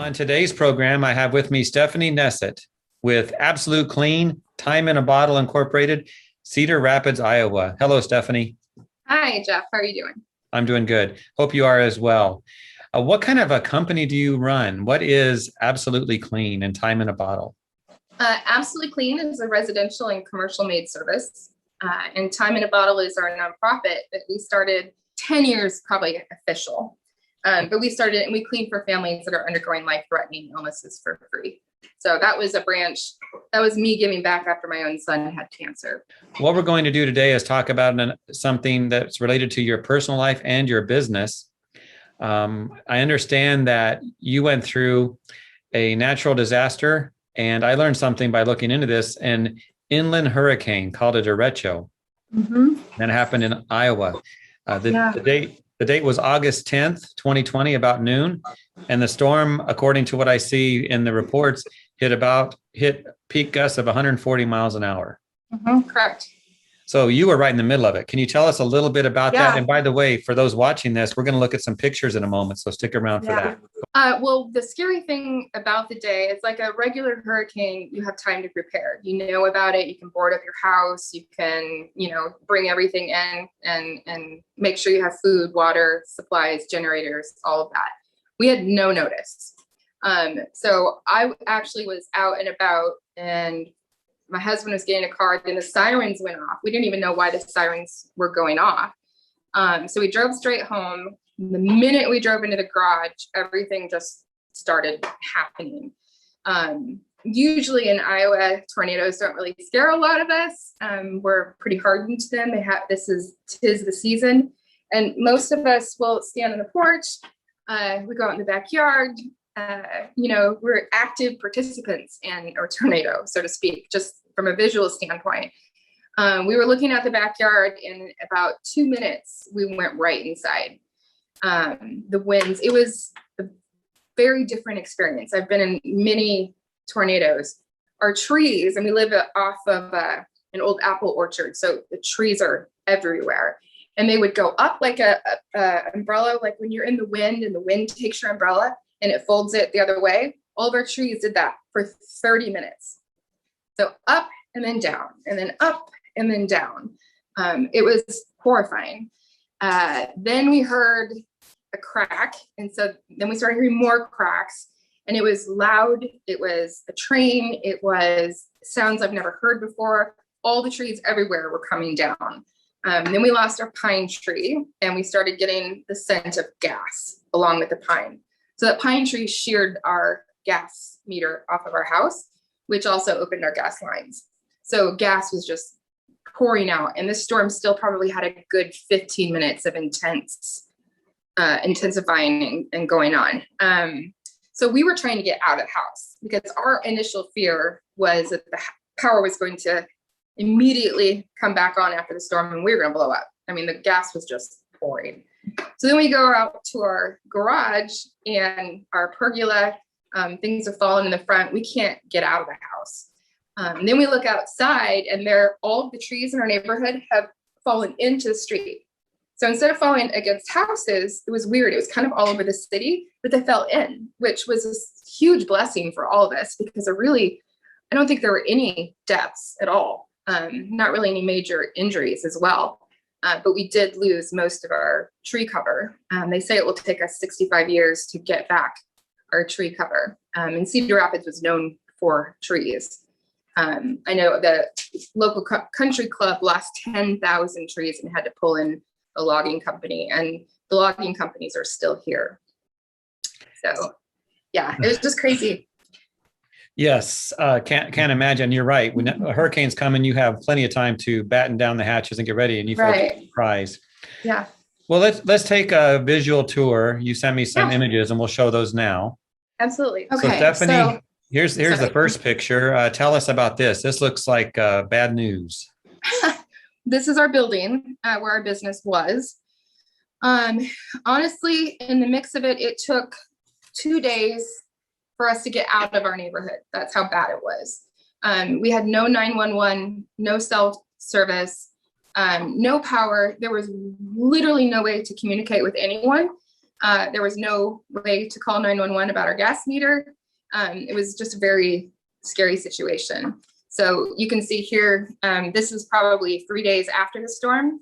On today's program, I have with me Stephanie Nesseth with Absolute Clean, Time in a Bottle Incorporated, Cedar Rapids, Iowa. Hello, Stephanie. Hi, Jeff. How are you doing? I'm doing good. Hope you are as well. What kind of a company do you run? What is Absolutely Clean and Time in a Bottle? Absolutely Clean is a residential and commercial maid service. And Time in a Bottle is our nonprofit that we started 10 years, probably official. But we started and we clean for families that are undergoing life-threatening illnesses for free. So that was a branch, that was me giving back after my own son had cancer. What we're going to do today is talk about something that's related to your personal life and your business. I understand that you went through a natural disaster, and I learned something by looking into this, an inland hurricane called a derecho. That happened in Iowa. The date was August 10th, 2020, about noon. And the storm, according to what I see in the reports, hit peak gusts of 140 miles an hour. Correct. So you were right in the middle of it. Can you tell us a little bit about that? And by the way, for those watching this, we're going to look at some pictures in a moment. So stick around for that. Well, the scary thing about the day is like a regular hurricane, you have time to prepare. You know about it. You can board up your house. You can, bring everything in and make sure you have food, water, supplies, generators, all of that. We had no notice. So I actually was out and about, and my husband was getting a car, then the sirens went off. We didn't even know why the sirens were going off. So we drove straight home. The minute we drove into the garage, everything just started happening. Usually in Iowa, tornadoes don't really scare a lot of us. We're pretty hardened to them. Tis the season. And most of us will stand on the porch. We go out in the backyard. We're active participants in a tornado, so to speak, just from a visual standpoint. We were looking at the backyard, in about 2 minutes, we went right inside. The winds, it was a very different experience. I've been in many tornadoes. Our trees, and we live off of an old apple orchard, so the trees are everywhere. And they would go up like a umbrella, like when you're in the wind and the wind takes your umbrella and it folds it the other way. All of our trees did that for 30 minutes. So up and then down, and then up and then down. It was horrifying. Then we heard a crack. And so then we started hearing more cracks, and it was loud. It was a train. It was sounds I've never heard before. All the trees everywhere were coming down. Then we lost our pine tree, and we started getting the scent of gas along with the pine. So that pine tree sheared our gas meter off of our house, which also opened our gas lines. So gas was just pouring out, and this storm still probably had a good 15 minutes of intensifying and going on. So we were trying to get out of the house because our initial fear was that the power was going to immediately come back on after the storm and we were going to blow up. I mean, the gas was just pouring. So then we go out to our garage, and our pergola, things have fallen in the front. We can't get out of the house. Then we look outside, and all of the trees in our neighborhood have fallen into the street. So instead of falling against houses, it was weird. It was kind of all over the city, but they fell in, which was a huge blessing for all of us because I don't think there were any deaths at all. Not really any major injuries as well. But we did lose most of our tree cover. They say it will take us 65 years to get back our tree cover. And Cedar Rapids was known for trees. I know the local country club lost 10,000 trees and had to pull in a logging company, and the logging companies are still here. So yeah, it was just crazy. Yes, can't imagine. You're right. When a hurricane's coming, you have plenty of time to batten down the hatches and get ready, and you feel surprised. Yeah. Well, let's take a visual tour. You sent me some images, and we'll show those now. Absolutely. Okay. So Stephanie, here's the first picture. Tell us about this. This looks like bad news. This is our building where our business was. Honestly, in the mix of it, it took 2 days for us to get out of our neighborhood. That's how bad it was. We had no 911, no cell service, no power. There was literally no way to communicate with anyone. There was no way to call 911 about our gas meter. It was just a very scary situation. So you can see here, this is probably 3 days after the storm,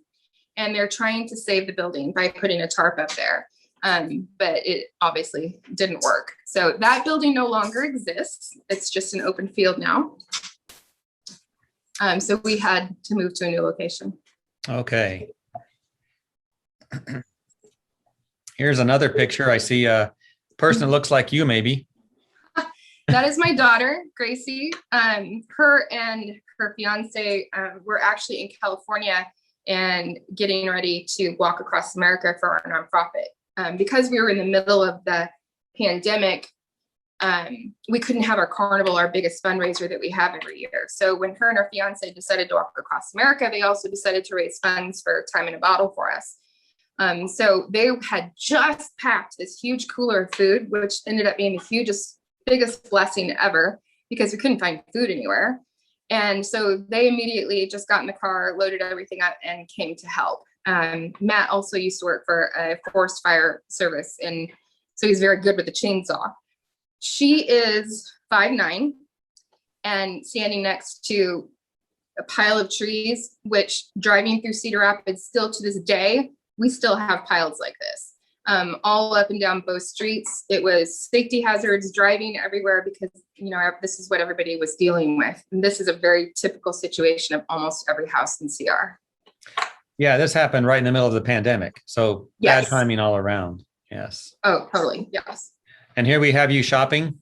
and they're trying to save the building by putting a tarp up there. But it obviously didn't work. So that building no longer exists. It's just an open field now. So we had to move to a new location. Okay. Here's another picture. I see a person that looks like you, maybe. That is my daughter, Gracie. Her and her fiance were actually in California and getting ready to walk across America for our nonprofit. Because we were in the middle of the pandemic, we couldn't have our carnival, our biggest fundraiser that we have every year. So when her and her fiance decided to walk across America, they also decided to raise funds for Time in a Bottle for us. So they had just packed this huge cooler of food, which ended up being the biggest blessing ever, because we couldn't find food anywhere. And so they immediately just got in the car, loaded everything up, and came to help. Matt also used to work for a forest fire service, and so he's very good with the chainsaw. She is 5'9" and standing next to a pile of trees, which driving through Cedar Rapids still to this day, we still have piles like this. All up and down both streets. It was safety hazards, driving everywhere, because, you know, this is what everybody was dealing with. And this is a very typical situation of almost every house in CR. Yeah, this happened right in the middle of the pandemic. So Yes. Bad timing all around. Yes. Oh, totally. Yes. And here we have you shopping.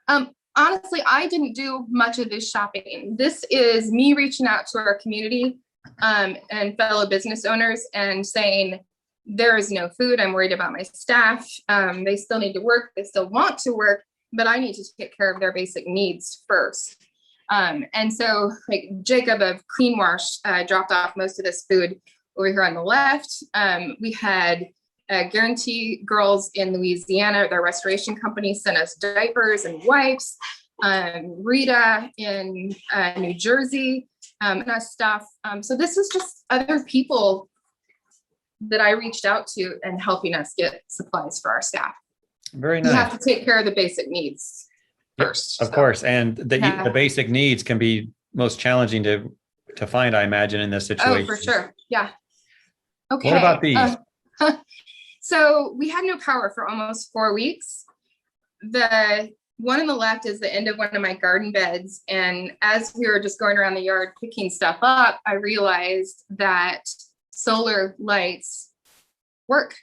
Honestly, I didn't do much of this shopping. This is me reaching out to our community and fellow business owners and saying, there is no food. I'm worried about my staff. They still need to work. They still want to work, but I need to take care of their basic needs first. And so, like, Jacob of Clean Wash dropped off most of this food over here on the left. We had Guarantee Girls in Louisiana, their restoration company, sent us diapers and wipes. Rita in New Jersey, and us stuff. So this is just other people that I reached out to and helping us get supplies for our staff. Very nice. You have to take care of the basic needs first. Of course. And the basic needs can be most challenging to find, I imagine, in this situation. Oh, for sure. Yeah. Okay. What about these? So we had no power for almost 4 weeks. The one on the left is the end of one of my garden beds. And as we were just going around the yard picking stuff up, I realized that solar lights work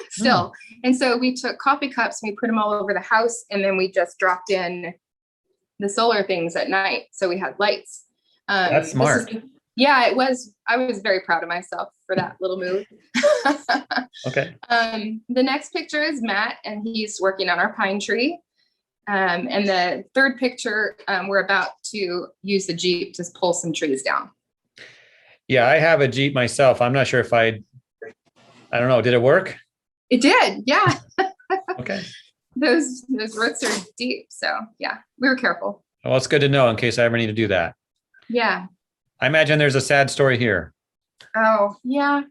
still. And so we took coffee cups and we put them all over the house, and then we just dropped in the solar things at night. So we had lights. That's smart. Yeah, it was. I was very proud of myself for that little move. Okay. The next picture is Matt, and he's working on our pine tree. And the third picture, we're about to use the Jeep to pull some trees down. Yeah, I have a Jeep myself. I'm not sure if I don't know. Did it work? It did. Yeah. Okay. Those roots are deep. So yeah, we were careful. Well, it's good to know in case I ever need to do that. Yeah. I imagine there's a sad story here. Oh, yeah.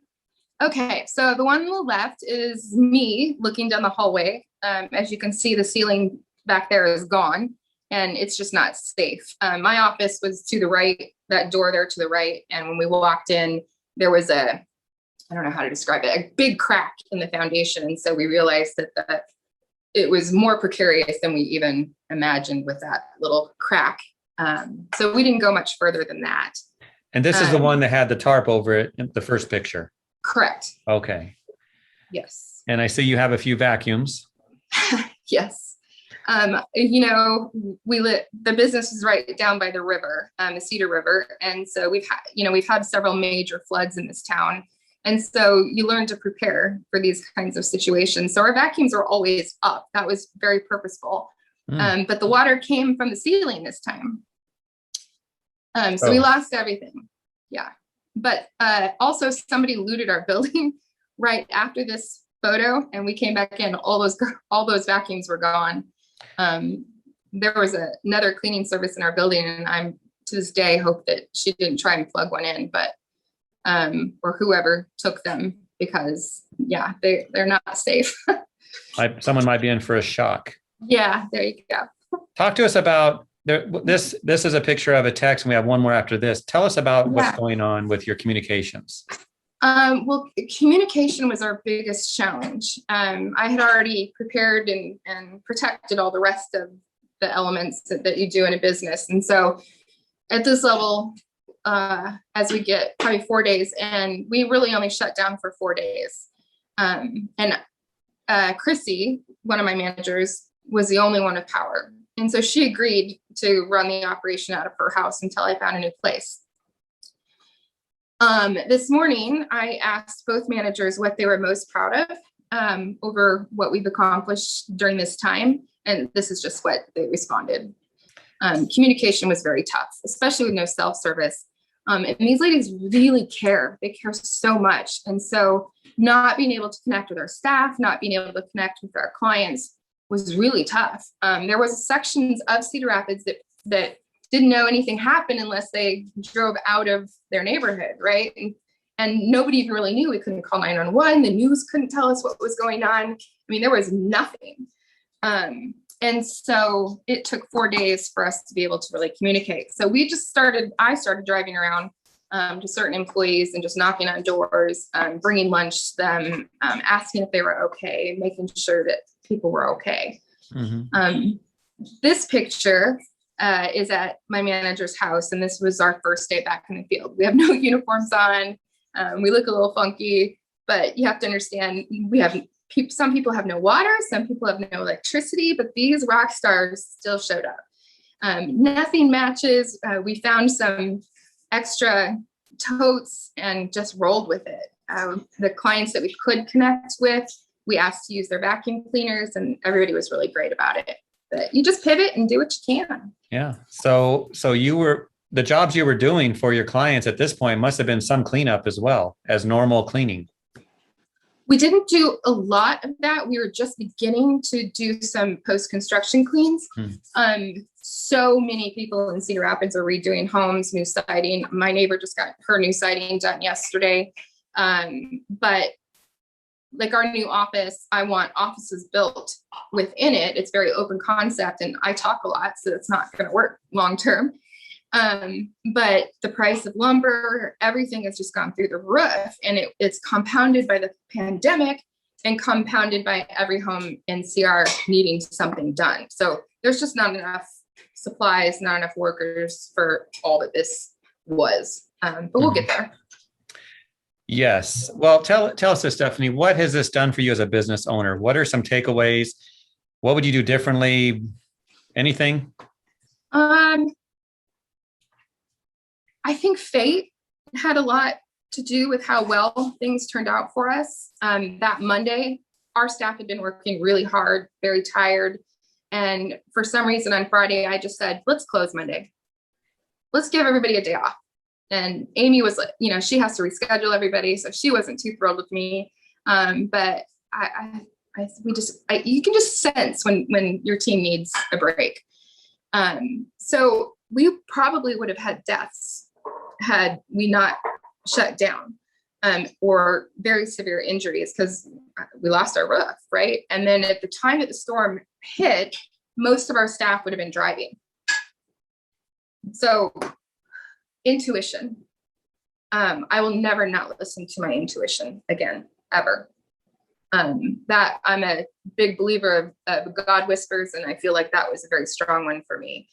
Okay. So the one on the left is me looking down the hallway. As you can see, the ceiling back there is gone, and it's just not safe. My office was to the right, that door there to the right. And when we walked in, there was I don't know how to describe it, a big crack in the foundation. And so we realized that it was more precarious than we even imagined with that little crack. So we didn't go much further than that. And this is the one that had the tarp over it in the first picture. Correct. Okay. Yes. And I see you have a few vacuums. Yes. You know, the business is right down by the river, the Cedar River. And so we've had several major floods in this town. And so you learn to prepare for these kinds of situations. So our vacuums are always up. That was very purposeful. But the water came from the ceiling this time. So we lost everything. Yeah. But also somebody looted our building right after this photo, and we came back in, all those vacuums were gone. There was another cleaning service in our building, and I'm to this day hope that she didn't try and plug one in, but or whoever took them. because yeah, they're not safe. Someone might be in for a shock. Yeah, there you go. Talk to us about this. This is a picture of a text, and we have one more after this. Tell us about what's going on with your communications. Well, communication was our biggest challenge. I had already prepared and protected all the rest of the elements that you do in a business. And so at this level, as we get probably 4 days, and we really only shut down for 4 days. And Chrissy, one of my managers, was the only one with power. And so she agreed to run the operation out of her house until I found a new place. This morning, I asked both managers what they were most proud of over what we've accomplished during this time. And this is just what they responded. Communication was very tough, especially with no self-service. And these ladies really care. They care so much. And so not being able to connect with our staff, not being able to connect with our clients was really tough. There was sections of Cedar Rapids that didn't know anything happened unless they drove out of their neighborhood, right? And nobody even really knew. We couldn't call 911. The news couldn't tell us what was going on. I mean, there was nothing. And so it took 4 days for us to be able to really communicate. So I started driving around to certain employees and just knocking on doors, bringing lunch to them, asking if they were okay, making sure that people were okay. Mm-hmm. This picture is at my manager's house, and this was our first day back in the field. We have no uniforms on. We look a little funky, but you have to understand some people have no water, some people have no electricity, but these rock stars still showed up. Nothing matches. We found some extra totes and just rolled with it. The clients that we could connect with, we asked to use their vacuum cleaners, and everybody was really great about it. But you just pivot and do what you can. Yeah. So the jobs you were doing for your clients at this point must have been some cleanup as well as normal cleaning. We didn't do a lot of that. We were just beginning to do some post-construction cleans. So many people in Cedar Rapids are redoing homes, new siding. My neighbor just got her new siding done yesterday. But like our new office, I want offices built within it. It's very open concept, and I talk a lot, so it's not going to work long term. But the price of lumber, everything has just gone through the roof, and it's compounded by the pandemic and compounded by every home in CR needing something done. So there's just not enough supplies, not enough workers for all that this was. But we'll get there. Yes. Well, tell us this, Stephanie, what has this done for you as a business owner? What are some takeaways? What would you do differently? Anything? I think fate had a lot to do with how well things turned out for us. That Monday, our staff had been working really hard, very tired. And for some reason on Friday, I just said, let's close Monday. Let's give everybody a day off. And Amy was, she has to reschedule everybody. So she wasn't too thrilled with me. But you can just sense when your team needs a break. So we probably would have had deaths had we not shut down, or very severe injuries because we lost our roof, right? And then at the time that the storm hit, most of our staff would have been driving. So intuition. I will never not listen to my intuition again, ever. That I'm a big believer of God whispers, and I feel like that was a very strong one for me.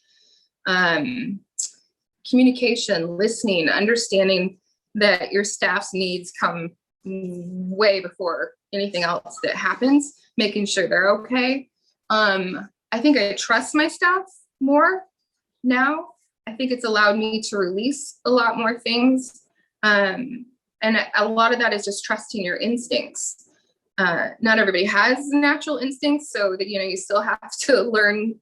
Communication, listening, understanding that your staff's needs come way before anything else that happens, making sure they're okay. I think I trust my staff more now. I think it's allowed me to release a lot more things. And a lot of that is just trusting your instincts. Not everybody has natural instincts, so that, you still have to learn,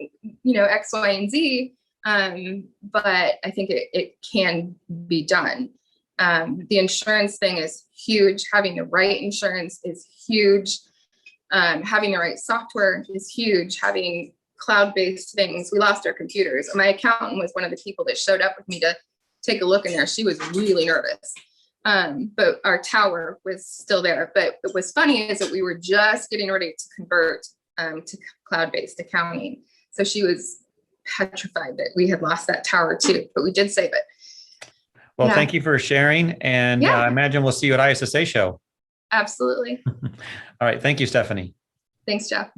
X, Y, and Z. But I think it can be done. The insurance thing is huge. Having the right insurance is huge. Having the right software is huge. Having cloud-based things. We lost our computers. My accountant was one of the people that showed up with me to take a look in there. She was really nervous. But our tower was still there. But what was funny is that we were just getting ready to convert to cloud-based accounting. So she was petrified that we had lost that tower too, but we did save it. Well, thank you for sharing. And I imagine we'll see you at ISSA show. Absolutely. All right. Thank you, Stephanie. Thanks, Jeff.